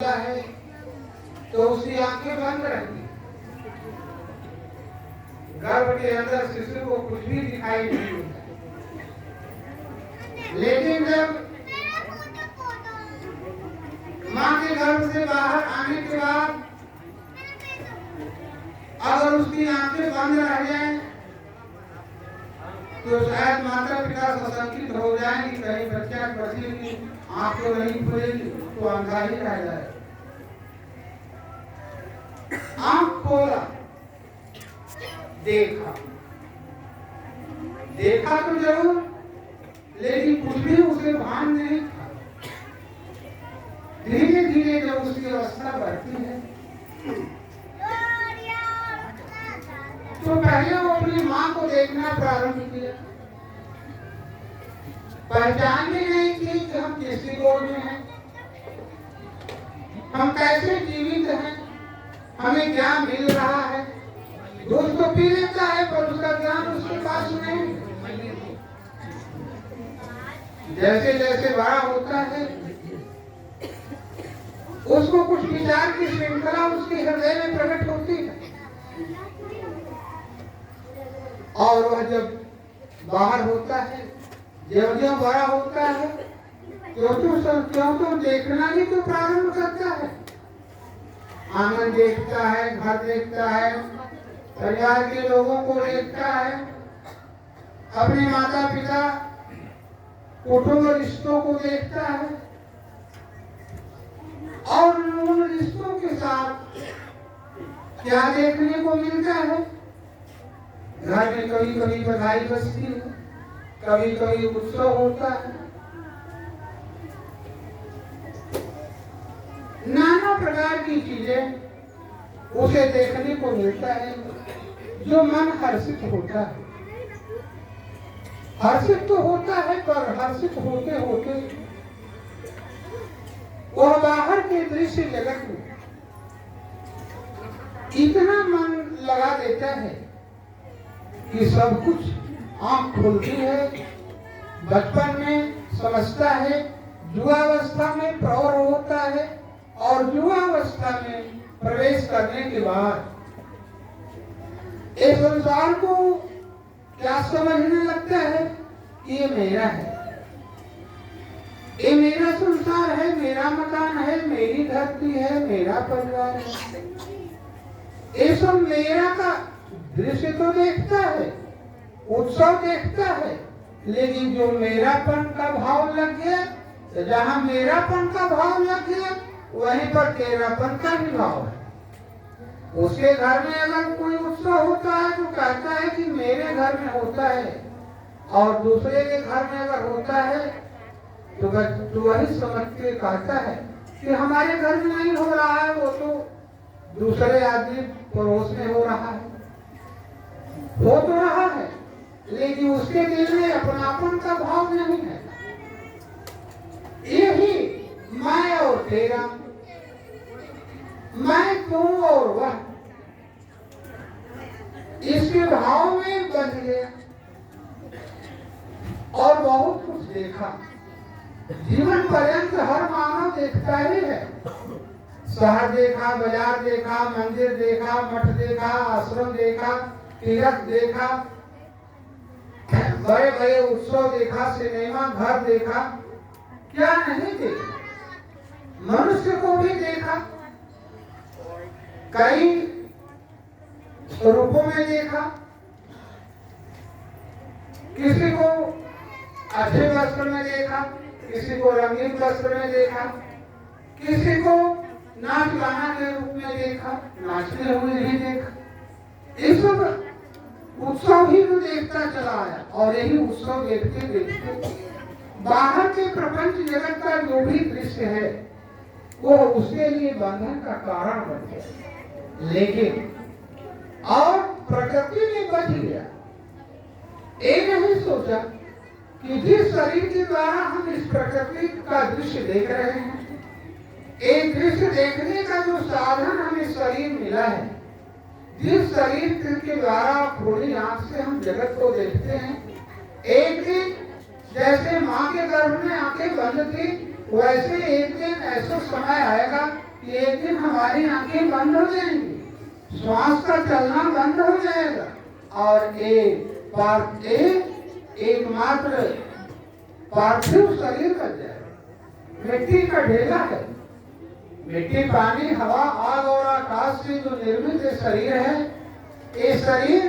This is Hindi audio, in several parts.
है तो उसकी आंखें बंद रहती, गर्भ के अंदर शिशु को कुछ भी दिखाई नहीं देता। लेकिन जब माँ के गर्भ से बाहर आने के बाद अगर उसकी आंखें बंद रह जाएं तो शायद माता पिता सशंकित हो जाएं कि कहीं बच्चा बच्चे की आंख तो नहीं खुलेगी, तो अंधा ही रह जाए। आंख खोला, देखा तो जरूर, लेकिन कुछ भी उसे भान नहीं था। धीरे धीरे जब उसकी अवस्था बढ़ती है तो पहले वो अपनी माँ को देखना प्रारंभ किया। पहचान भी नहीं की कि हम किसी गोद में हैं, हम कैसे जीवित हैं, हमें क्या मिल रहा है। दूध तो पी लेता है पर उसका ज्ञान उसके पास नहीं। जैसे जैसे बड़ा होता है उसको कुछ विचार की श्रृंखला उसके हृदय में प्रकट होती है, और वह जब बाहर होता है, जब जब बड़ा होता है क्यों तो देखना ही तो प्रारंभ करता है। आंगन देखता है, घर देखता है, परिवार के लोगों को देखता है, अपने माता पिता कुटुंब रिश्तों को देखता है, और उन रिश्तों के साथ क्या देखने को मिलता है। घर में कभी कभी बधाई बजती है, कभी कभी उत्सव होता है, नाना प्रकार की चीजें उसे देखने को मिलता है जो मन हर्षित होता है। हर्षित तो होता है पर हर्षित होते होते वह बाहर के दृश्य जगत में इतना मन लगा देता है कि सब कुछ आंख खुलती है। बचपन में समझता है, युवावस्था में प्रौढ़ होता है, और युवावस्था में प्रवेश करने के बाद इस संसार को क्या समझने लगता है कि ये मेरा है, ये मेरा संसार है, मेरा मकान है, मेरी धरती है, मेरा परिवार है। ये सब मेरा का दृश्य तो देखता है, उत्सव देखता है, लेकिन जो मेरापन का भाव लग गया, तो जहाँ मेरापन का भाव लग गया वहीं पर तेरापन का भी भाव है। उसके घर में अगर कोई उत्सव होता है तो कहता है कि मेरे घर में होता है, और दूसरे के घर में अगर होता है तो वही समझ के कहता है कि हमारे घर में नहीं हो रहा है, वो तो दूसरे आदमी पड़ोस में हो रहा है। हो तो रहा है लेकिन उसके दिल में अपनापन का भाव नहीं है। यही मैं और तेरा, मैं तू और वह, इसके भाव में बन गया और बहुत कुछ देखा। जीवन पर्यंत हर मानव देखता ही है। शहर देखा, बाजार देखा, मंदिर देखा, मठ देखा, आश्रम देखा, तीर्थ देखा, बड़े बड़े उत्सव देखा, सिनेमा घर देखा, क्या नहीं देखा। मनुष्य को भी देखा, कई रूपों में देखा। किसी को अच्छे वस्त्र में देखा, किसी को रंगीन वस्त्र में देखा, किसी को नाच गाना के रूप में देखा, नाचते हुए भी देखा। ये सब उत्सव ही वो देखता चला आया, और यही उत्सव देखते देखते बाहर के प्रपंच जगत का जो भी दृश्य है वो उसके लिए बंधन का कारण बन गया। लेकिन और प्रकृति में बच गया। एक नहीं सोचा कि जिस शरीर के द्वारा हम इस प्रकृति का दृश्य देख रहे हैं, एक दृश्य देखने का जो साधन हमें शरीर मिला है, जिस शरीर के द्वारा खुली आंख से हम जगत को देखते हैं, एक दिन जैसे माँ के गर्भ में आंखें बंद थी, वैसे एक दिन ऐसा समय आएगा हमारी आंखें बंद हो जाएंगी, श्वास का चलना बंद हो जाएगा और एकमात्र पार्थिव शरीर बच जाएगा। मिट्टी का ढेला है, मिट्टी, पानी, हवा, आग और आकाश से जो निर्मित ये शरीर है, ये शरीर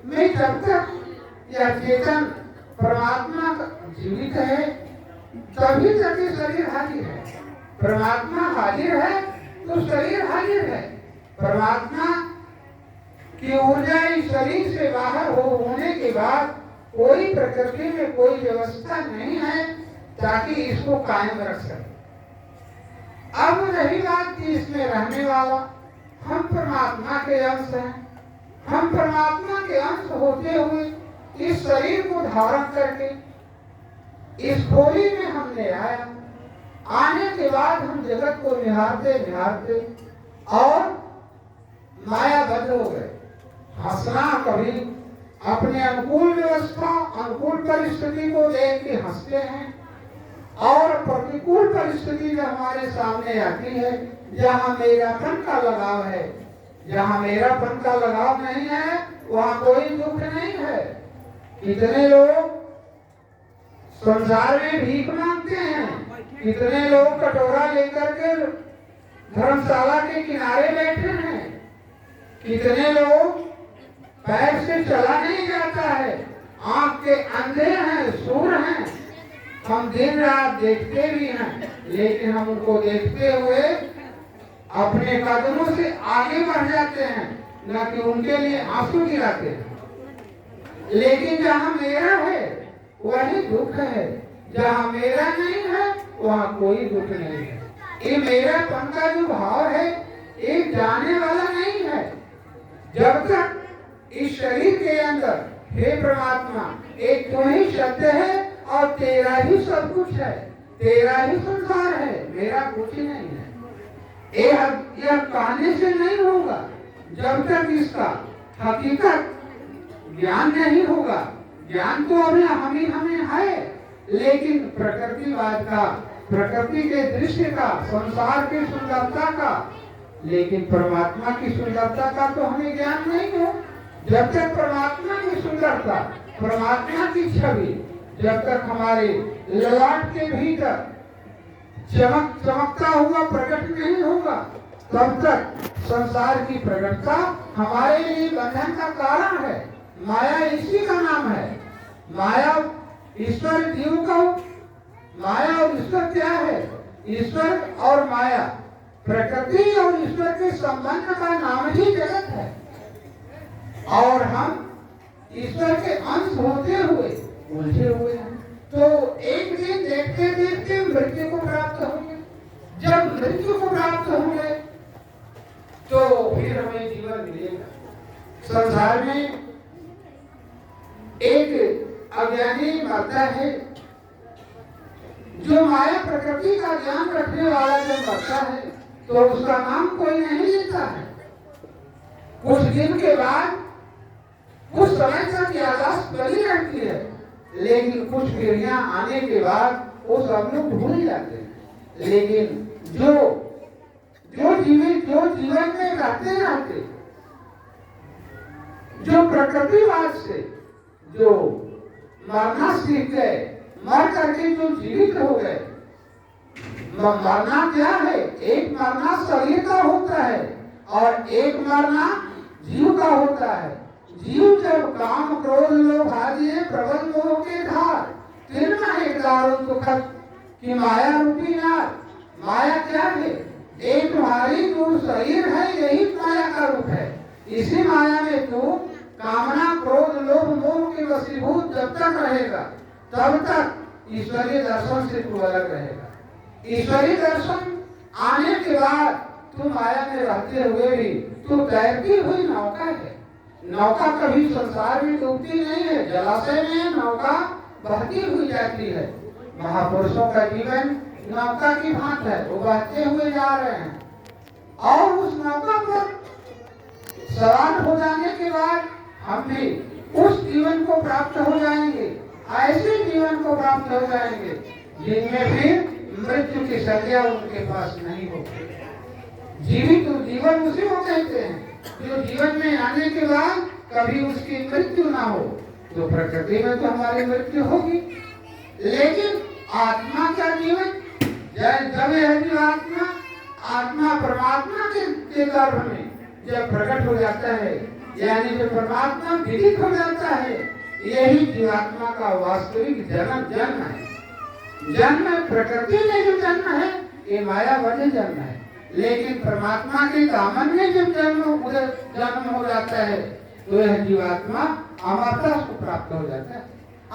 में जब तक यह चेतन परमात्मा जीवित है तभी तक ये शरीर हाजिर है। परमात्मा हाजिर है तो शरीर हाजिर है। परमात्मा की ऊर्जा इस शरीर से बाहर होने के बाद कोई प्रकृति में कोई व्यवस्था नहीं है ताकि इसको कायम रख सके। अब रही बात कि इसमें रहने वाला, हम परमात्मा के अंश हैं। हम परमात्मा के अंश होते हुए इस शरीर को धारण करके इस खोली में हमने आया। आने के बाद हम जगत को निहारते निहारते और मायाबद्ध हो गए। हंसना, कभी अपने अनुकूल व्यवस्था, अनुकूल परिस्थिति को देख के हंसते हैं और प्रतिकूल परिस्थिति जब हमारे सामने आती है, जहाँ मेरापन का लगाव है, जहाँ मेरापन का लगाव नहीं है, वहाँ कोई दुख नहीं है। कितने लोग संसार में भीख मांगते हैं, कितने लोग कटोरा लेकर के धर्मशाला के किनारे बैठे हैं, कितने लोग पैर से चला नहीं जाता है, आंख के अंधे हैं, सूर हैं। हम दिन रात देखते भी हैं, लेकिन हम उनको देखते हुए अपने कदमों से आगे बढ़ जाते हैं, न कि उनके लिए आंसू गिराते हैं। लेकिन जहाँ मेरा है वही दुख है, जहाँ मेरा नहीं है वहाँ कोई दुख नहीं है। ये मेरापन का जो भाव है ये जाने वाला नहीं है। जब तक इस शरीर के अंदर हे परमात्मा एक तो ही शब्द है और तेरा ही सब कुछ है, तेरा ही संसार है, मेरा कुछ नहीं है। यह कहने से नहीं होगा जब तक इसका हकीकत ज्ञान नहीं होगा। ज्ञान तो अभी हमें है, लेकिन प्रकृतिवाद का, प्रकृति के दृश्य का, संसार की सुंदरता का, लेकिन परमात्मा की सुंदरता का तो हमें ज्ञान नहीं है। जब तक परमात्मा की सुंदरता, परमात्मा की छवि जब तक हमारे ललाट के भीतर चमकता हुआ प्रकट नहीं होगा, तब तक संसार की प्रकटता हमारे लिए बंधन का कारण है। माया इसी का नाम है। माया ईश्वर जीव का, माया और ईश्वर क्या है? ईश्वर और माया, प्रकृति और ईश्वर के संबंध का नाम ही जगत है। और हम ईश्वर के अंश होते हुए उलझे हुए हैं। तो एक दिन देखते देखते मृत्यु को प्राप्त होंगे। जब मृत्यु को प्राप्त होंगे तो फिर हमें जीवन मिलेगा। संसार में एक अज्ञानी मरता है, जो माया प्रकृति का ज्ञान रखने वाला जब मरता है तो उसका नाम कोई नहीं लेता है। कुछ दिन के बाद कुछ समय तक याददाश्त बनी रहती है, लेकिन कुछ पीढ़ियां आने के बाद वो सब लोग भूल जाते हैं। लेकिन जो जीवन में रहते जो प्रकृतिवाद से जो मरना सीख गए, मर करके जो जीवित हो गए। मरना क्या है? एक मरना शरीर का होता है और एक मरना जीव का होता है। जीव जब काम क्रोध लोभ आदि प्रबल मोह के धार तीर्ण है दारुण दुखद की माया रूपी नार। माया क्या है? एक तुम्हारी जो शरीर है यही माया का रूप है। इसी माया में तू कामना क्रोध लोभ मोह के वशीभूत जब तक रहेगा तब तक ईश्वरीय दर्शन से तू अलग रहेगा। ईश्वरीय दर्शन आने के बाद तू माया में रहते हुए भी तू तैरती हुई नौका है। नौका कभी संसार में डूबती नहीं है, जलाशय में नौका बहती हुई जाती है। महापुरुषों का जीवन नौका की भांति है, वो बहते हुए जा रहे हैं और उस नौका पर सवार हो जाने के बाद हम भी उस जीवन को प्राप्त हो जाएंगे। ऐसे जीवन को प्राप्त हो जाएंगे जिनमें फिर मृत्यु की संज्ञा उनके पास नहीं होगी। जीवित जीवन उसी को कहते हैं जो जीवन में आने के बाद कभी उसकी मृत्यु ना हो। तो प्रकृति में तो हमारी मृत्यु होगी, लेकिन आत्मा का जीवन जब है जो आत्मा परमात्मा के गर्भ में जब प्रकट हो जाता है, यानी जब परमात्मा विदित हो जाता है, यही जीवात्मा का वास्तविक जन्म है। जन्म प्रकृति में जो जन्म है ये माया वाले जन्म है, लेकिन परमात्मा के दामन में जब जन्म हो जाता है तो यह जीवात्मा अमरता को प्राप्त हो जाता है,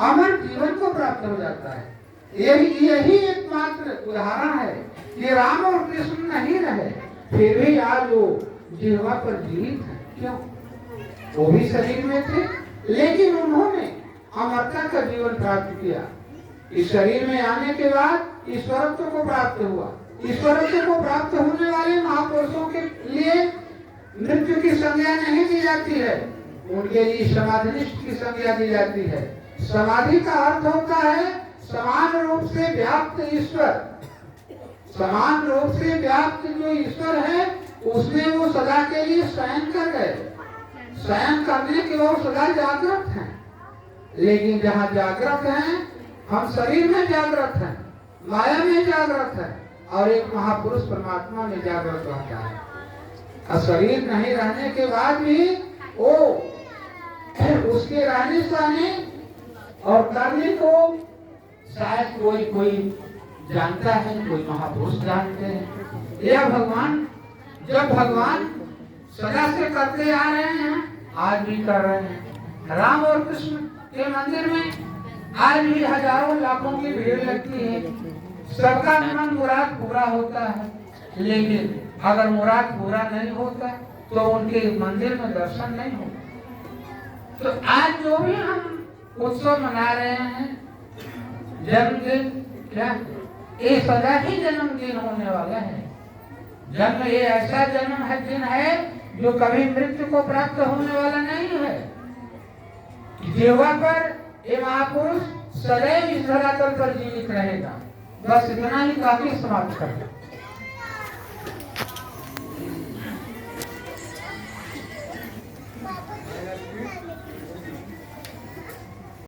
अमर जीवन को प्राप्त हो जाता है। यही एकमात्र उदाहरण है कि राम और कृष्ण नहीं रहे, फिर भी आज वो जिह्वा पर जीवित है। क्यों? वो भी शरीर में थे, लेकिन उन्होंने अमरता का जीवन प्राप्त किया। इस शरीर में आने के बाद ईश्वरत्व को प्राप्त हुआ। ईश्वरत्व को प्राप्त होने वाले महापुरुषों के लिए मृत्यु की संज्ञा नहीं दी जाती है, उनके लिए समाधिनिष्ठ की संज्ञा दी जाती है। समाधि का अर्थ होता है समान रूप से व्याप्त ईश्वर। समान रूप से व्याप्त जो ईश्वर है उसमें वो सदा के लिए शयन कर गए। शयन करने के वो सदा जागृत हैं, लेकिन जहाँ जागृत हैं, हम शरीर में जागृत हैं, माया में जागृत है, और एक महापुरुष परमात्मा में जागृत रहता है। और शरीर नहीं रहने के बाद भी वो उसके रहने सहने और करने को शायद कोई जानता है, कोई महापुरुष जानते हैं। यह भगवान जब भगवान सदा से करते आ रहे हैं, आज भी कर रहे हैं। राम और कृष्ण के मंदिर में आज भी हजारों लाखों की भीड़ लगती है। सबका मन मुराद पूरा होता है, लेकिन अगर मुराद पूरा नहीं होता तो उनके मंदिर में दर्शन नहीं होता। तो आज जो भी हम उत्सव मना रहे हैं, जन्मदिन, क्या ये सदा ही जन्मदिन होने वाला है। जन्म ये ऐसा दिन है जो कभी मृत्यु को प्राप्त होने वाला नहीं है। जीवा पर ये महापुरुष सदैव इस धरातल पर जीवित रहेगा। बस इतना ही काफी समाप्त करना।